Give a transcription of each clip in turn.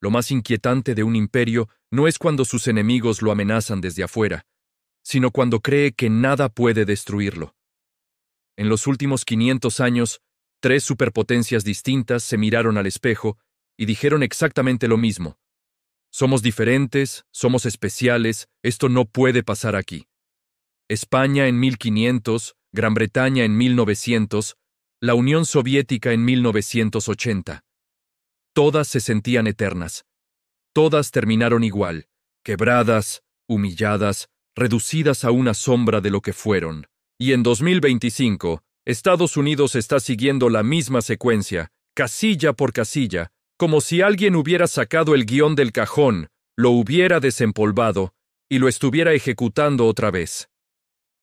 Lo más inquietante de un imperio no es cuando sus enemigos lo amenazan desde afuera, sino cuando cree que nada puede destruirlo. En los últimos 500 años, 3 superpotencias distintas se miraron al espejo y dijeron exactamente lo mismo. Somos diferentes, somos especiales, esto no puede pasar aquí. España en 1500, Gran Bretaña en 1900, la Unión Soviética en 1980. Todas se sentían eternas. Todas terminaron igual, quebradas, humilladas, reducidas a una sombra de lo que fueron. Y en 2025, Estados Unidos está siguiendo la misma secuencia, casilla por casilla, como si alguien hubiera sacado el guión del cajón, lo hubiera desempolvado y lo estuviera ejecutando otra vez.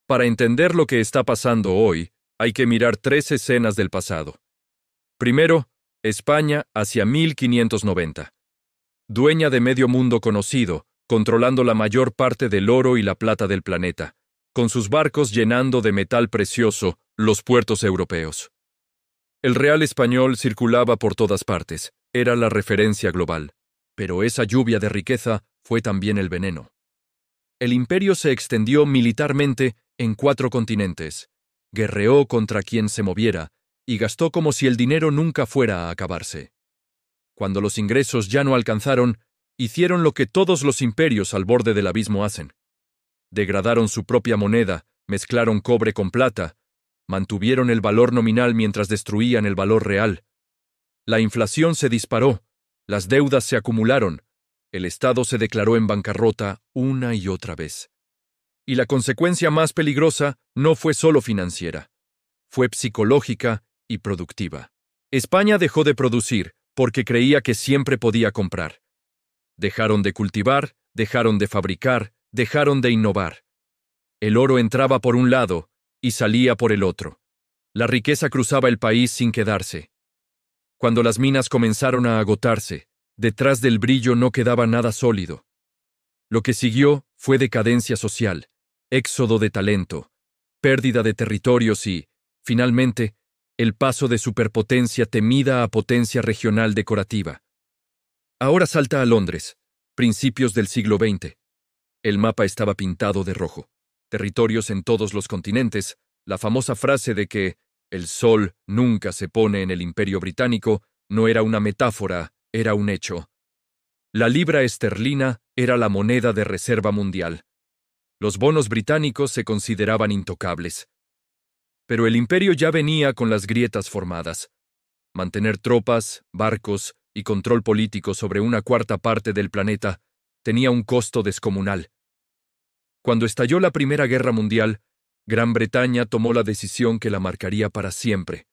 Para entender lo que está pasando hoy, hay que mirar 3 escenas del pasado. Primero, España hacia 1590. Dueña de medio mundo conocido, controlando la mayor parte del oro y la plata del planeta, con sus barcos llenando de metal precioso los puertos europeos. El real español circulaba por todas partes, era la referencia global, pero esa lluvia de riqueza fue también el veneno. El imperio se extendió militarmente en 4 continentes, guerreó contra quien se moviera y gastó como si el dinero nunca fuera a acabarse. Cuando los ingresos ya no alcanzaron, hicieron lo que todos los imperios al borde del abismo hacen. Degradaron su propia moneda, mezclaron cobre con plata, mantuvieron el valor nominal mientras destruían el valor real. La inflación se disparó, las deudas se acumularon, el Estado se declaró en bancarrota una y otra vez. Y la consecuencia más peligrosa no fue solo financiera, fue psicológica y productiva. España dejó de producir porque creía que siempre podía comprar. Dejaron de cultivar, dejaron de fabricar, dejaron de innovar. El oro entraba por un lado y salía por el otro. La riqueza cruzaba el país sin quedarse. Cuando las minas comenzaron a agotarse, detrás del brillo no quedaba nada sólido. Lo que siguió fue decadencia social, éxodo de talento, pérdida de territorios y, finalmente, el paso de superpotencia temida a potencia regional decorativa. Ahora salta a Londres, principios del siglo XX. El mapa estaba pintado de rojo. Territorios en todos los continentes, la famosa frase de que el sol nunca se pone en el Imperio Británico no era una metáfora, era un hecho. La libra esterlina era la moneda de reserva mundial. Los bonos británicos se consideraban intocables. Pero el imperio ya venía con las grietas formadas. Mantener tropas, barcos y control político sobre una cuarta parte del planeta tenía un costo descomunal. Cuando estalló la Primera Guerra Mundial, Gran Bretaña tomó la decisión que la marcaría para siempre.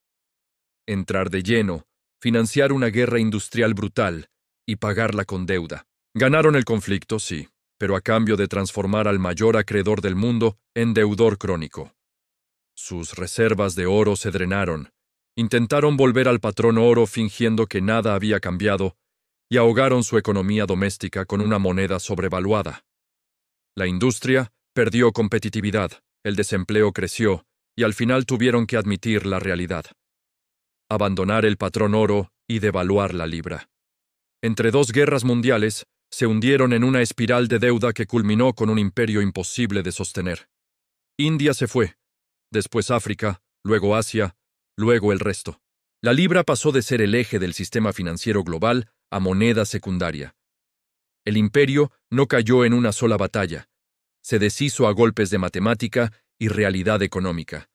Entrar de lleno, financiar una guerra industrial brutal y pagarla con deuda. Ganaron el conflicto, sí, pero a cambio de transformar al mayor acreedor del mundo en deudor crónico. Sus reservas de oro se drenaron, intentaron volver al patrón oro fingiendo que nada había cambiado y ahogaron su economía doméstica con una moneda sobrevaluada. La industria perdió competitividad, el desempleo creció y al final tuvieron que admitir la realidad. Abandonar el patrón oro y devaluar la libra. Entre 2 guerras mundiales, se hundieron en una espiral de deuda que culminó con un imperio imposible de sostener. India se fue, después África, luego Asia, luego el resto. La libra pasó de ser el eje del sistema financiero global a moneda secundaria. El imperio no cayó en una sola batalla. Se deshizo a golpes de matemática y realidad económica.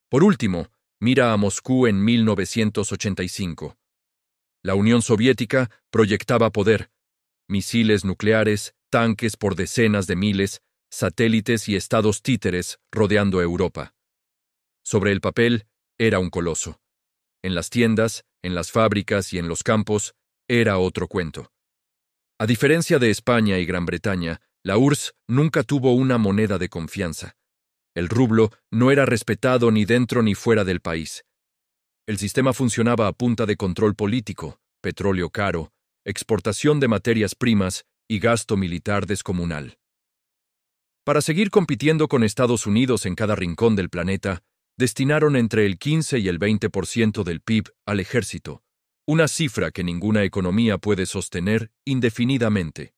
Por último, mira a Moscú en 1985. La Unión Soviética proyectaba poder, misiles nucleares, tanques por decenas de miles, satélites y estados títeres rodeando Europa. Sobre el papel, era un coloso. En las tiendas, en las fábricas y en los campos, era otro cuento. A diferencia de España y Gran Bretaña, la URSS nunca tuvo una moneda de confianza. El rublo no era respetado ni dentro ni fuera del país. El sistema funcionaba a punta de control político, petróleo caro, exportación de materias primas y gasto militar descomunal. Para seguir compitiendo con Estados Unidos en cada rincón del planeta, destinaron entre el 15 y el 20% del PIB al ejército, una cifra que ninguna economía puede sostener indefinidamente.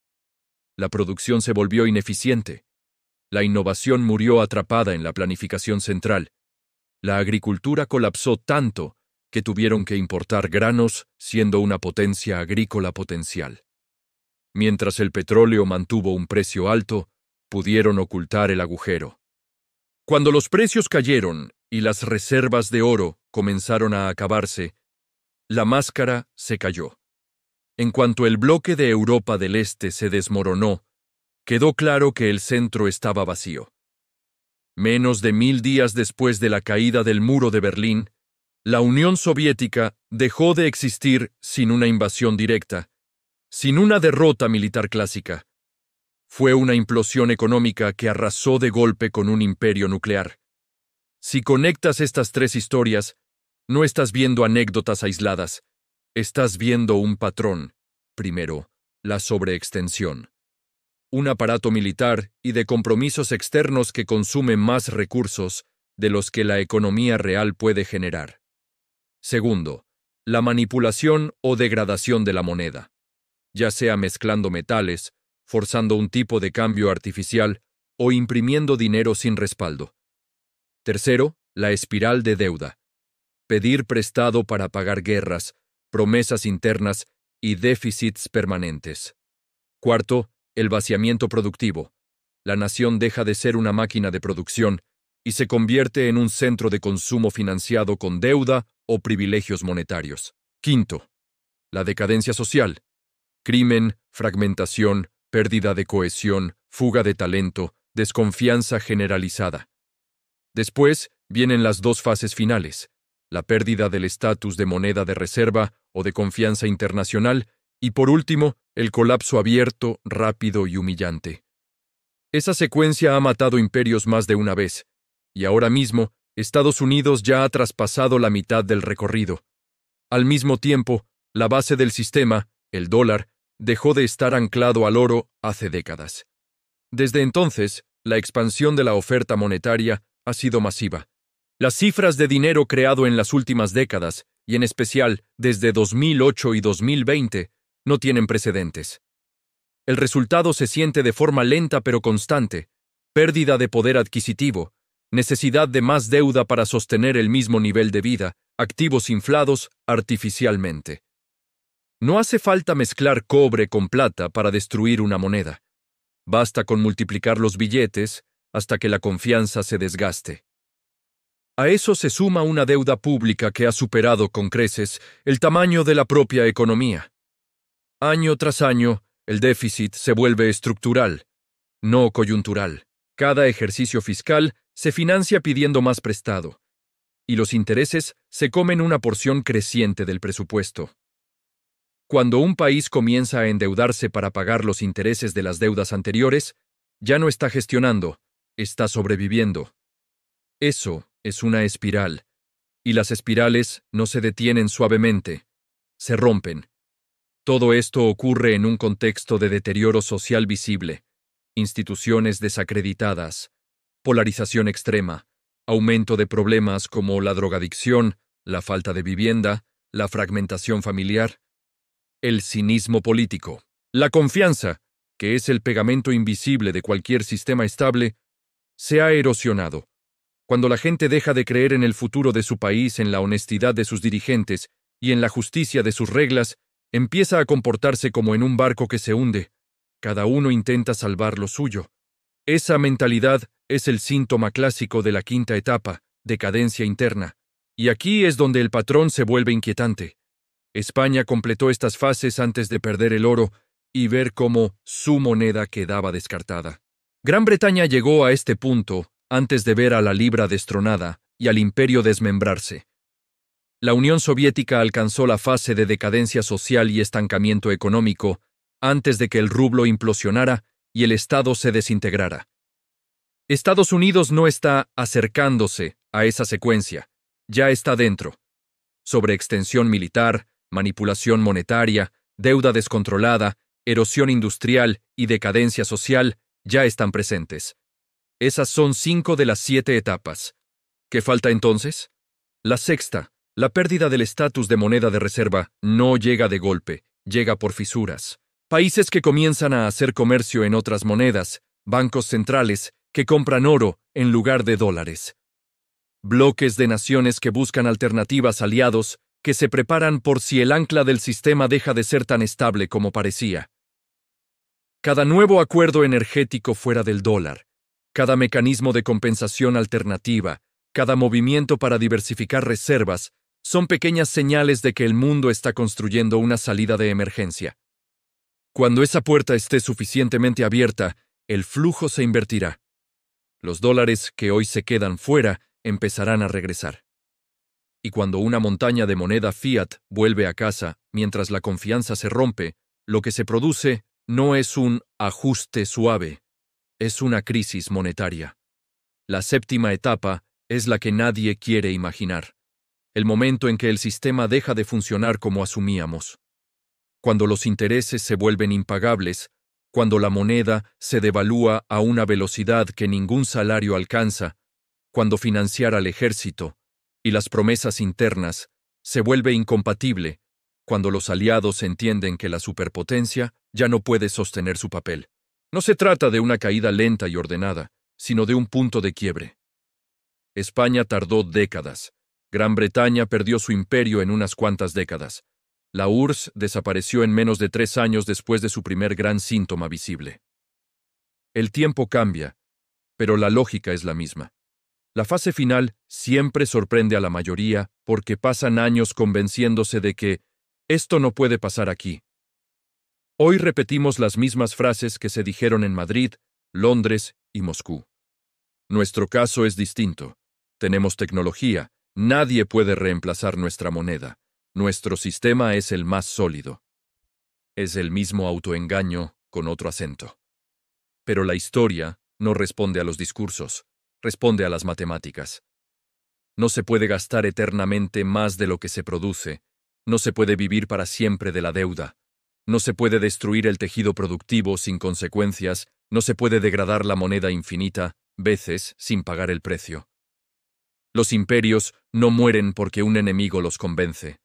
La producción se volvió ineficiente. La innovación murió atrapada en la planificación central. La agricultura colapsó tanto que tuvieron que importar granos, siendo una potencia agrícola potencial. Mientras el petróleo mantuvo un precio alto, pudieron ocultar el agujero. Cuando los precios cayeron y las reservas de oro comenzaron a acabarse, la máscara se cayó. En cuanto el bloque de Europa del Este se desmoronó, quedó claro que el centro estaba vacío. Menos de 1000 días después de la caída del muro de Berlín, la Unión Soviética dejó de existir sin una invasión directa, sin una derrota militar clásica. Fue una implosión económica que arrasó de golpe con un imperio nuclear. Si conectas estas tres historias, no estás viendo anécdotas aisladas, estás viendo un patrón. Primero, la sobreextensión. Un aparato militar y de compromisos externos que consume más recursos de los que la economía real puede generar. Segundo, la manipulación o degradación de la moneda, ya sea mezclando metales, forzando un tipo de cambio artificial o imprimiendo dinero sin respaldo. Tercero, la espiral de deuda. Pedir prestado para pagar guerras, promesas internas y déficits permanentes. Cuarto, el vaciamiento productivo. La nación deja de ser una máquina de producción y se convierte en un centro de consumo financiado con deuda o privilegios monetarios. Quinto, la decadencia social. Crimen, fragmentación, pérdida de cohesión, fuga de talento, desconfianza generalizada. Después vienen las dos fases finales, la pérdida del estatus de moneda de reserva o de confianza internacional y, por último, el colapso abierto, rápido y humillante. Esa secuencia ha matado imperios más de una vez, y ahora mismo Estados Unidos ya ha traspasado la mitad del recorrido. Al mismo tiempo, la base del sistema, el dólar, dejó de estar anclado al oro hace décadas. Desde entonces, la expansión de la oferta monetaria ha sido masiva. Las cifras de dinero creado en las últimas décadas, y en especial desde 2008 y 2020, no tienen precedentes. El resultado se siente de forma lenta pero constante: pérdida de poder adquisitivo, necesidad de más deuda para sostener el mismo nivel de vida, activos inflados artificialmente. No hace falta mezclar cobre con plata para destruir una moneda. Basta con multiplicar los billetes hasta que la confianza se desgaste. A eso se suma una deuda pública que ha superado con creces el tamaño de la propia economía. Año tras año, el déficit se vuelve estructural, no coyuntural. Cada ejercicio fiscal se financia pidiendo más prestado, y los intereses se comen una porción creciente del presupuesto. Cuando un país comienza a endeudarse para pagar los intereses de las deudas anteriores, ya no está gestionando, está sobreviviendo. Eso es una espiral, y las espirales no se detienen suavemente, se rompen. Todo esto ocurre en un contexto de deterioro social visible, instituciones desacreditadas, polarización extrema, aumento de problemas como la drogadicción, la falta de vivienda, la fragmentación familiar, el cinismo político. La confianza, que es el pegamento invisible de cualquier sistema estable, se ha erosionado. Cuando la gente deja de creer en el futuro de su país, en la honestidad de sus dirigentes y en la justicia de sus reglas, empieza a comportarse como en un barco que se hunde. Cada uno intenta salvar lo suyo. Esa mentalidad es el síntoma clásico de la quinta etapa, decadencia interna. Y aquí es donde el patrón se vuelve inquietante. España completó estas fases antes de perder el oro y ver cómo su moneda quedaba descartada. Gran Bretaña llegó a este punto antes de ver a la libra destronada y al imperio desmembrarse. La Unión Soviética alcanzó la fase de decadencia social y estancamiento económico antes de que el rublo implosionara y el Estado se desintegrara. Estados Unidos no está acercándose a esa secuencia, ya está dentro. Sobreextensión militar, manipulación monetaria, deuda descontrolada, erosión industrial y decadencia social ya están presentes. Esas son 5 de las 7 etapas. ¿Qué falta entonces? La sexta, La pérdida del estatus de moneda de reserva no llega de golpe, llega por fisuras. Países que comienzan a hacer comercio en otras monedas, bancos centrales que compran oro en lugar de dólares. Bloques de naciones que buscan alternativas, aliados que se preparan por si el ancla del sistema deja de ser tan estable como parecía. Cada nuevo acuerdo energético fuera del dólar, cada mecanismo de compensación alternativa, cada movimiento para diversificar reservas, son pequeñas señales de que el mundo está construyendo una salida de emergencia. Cuando esa puerta esté suficientemente abierta, el flujo se invertirá. Los dólares que hoy se quedan fuera empezarán a regresar. Y cuando una montaña de moneda fiat vuelve a casa, mientras la confianza se rompe, lo que se produce no es un ajuste suave, es una crisis monetaria. La séptima etapa es la que nadie quiere imaginar. El momento en que el sistema deja de funcionar como asumíamos. Cuando los intereses se vuelven impagables, cuando la moneda se devalúa a una velocidad que ningún salario alcanza, cuando financiar al ejército y las promesas internas se vuelve incompatible, cuando los aliados entienden que la superpotencia ya no puede sostener su papel. No se trata de una caída lenta y ordenada, sino de un punto de quiebre. España tardó décadas. Gran Bretaña perdió su imperio en unas cuantas décadas. La URSS desapareció en menos de 3 años después de su primer gran síntoma visible. El tiempo cambia, pero la lógica es la misma. La fase final siempre sorprende a la mayoría porque pasan años convenciéndose de que esto no puede pasar aquí. Hoy repetimos las mismas frases que se dijeron en Madrid, Londres y Moscú. Nuestro caso es distinto. Tenemos tecnología. Nadie puede reemplazar nuestra moneda. Nuestro sistema es el más sólido. Es el mismo autoengaño con otro acento. Pero la historia no responde a los discursos, responde a las matemáticas. No se puede gastar eternamente más de lo que se produce. No se puede vivir para siempre de la deuda. No se puede destruir el tejido productivo sin consecuencias. No se puede degradar la moneda infinita veces sin pagar el precio. Los imperios no mueren porque un enemigo los convence.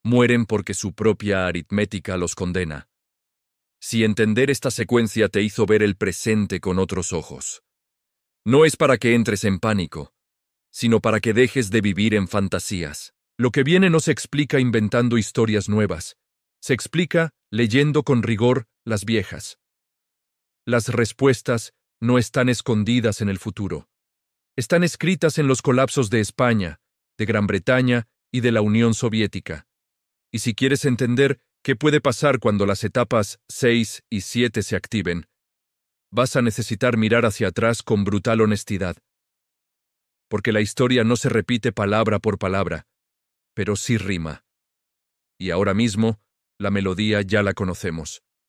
Mueren porque su propia aritmética los condena. Si entender esta secuencia te hizo ver el presente con otros ojos, no es para que entres en pánico, sino para que dejes de vivir en fantasías. Lo que viene no se explica inventando historias nuevas, se explica leyendo con rigor las viejas. Las respuestas no están escondidas en el futuro. Están escritas en los colapsos de España, de Gran Bretaña y de la Unión Soviética. Y si quieres entender qué puede pasar cuando las etapas 6 y 7 se activen, vas a necesitar mirar hacia atrás con brutal honestidad. Porque la historia no se repite palabra por palabra, pero sí rima. Y ahora mismo, la melodía ya la conocemos.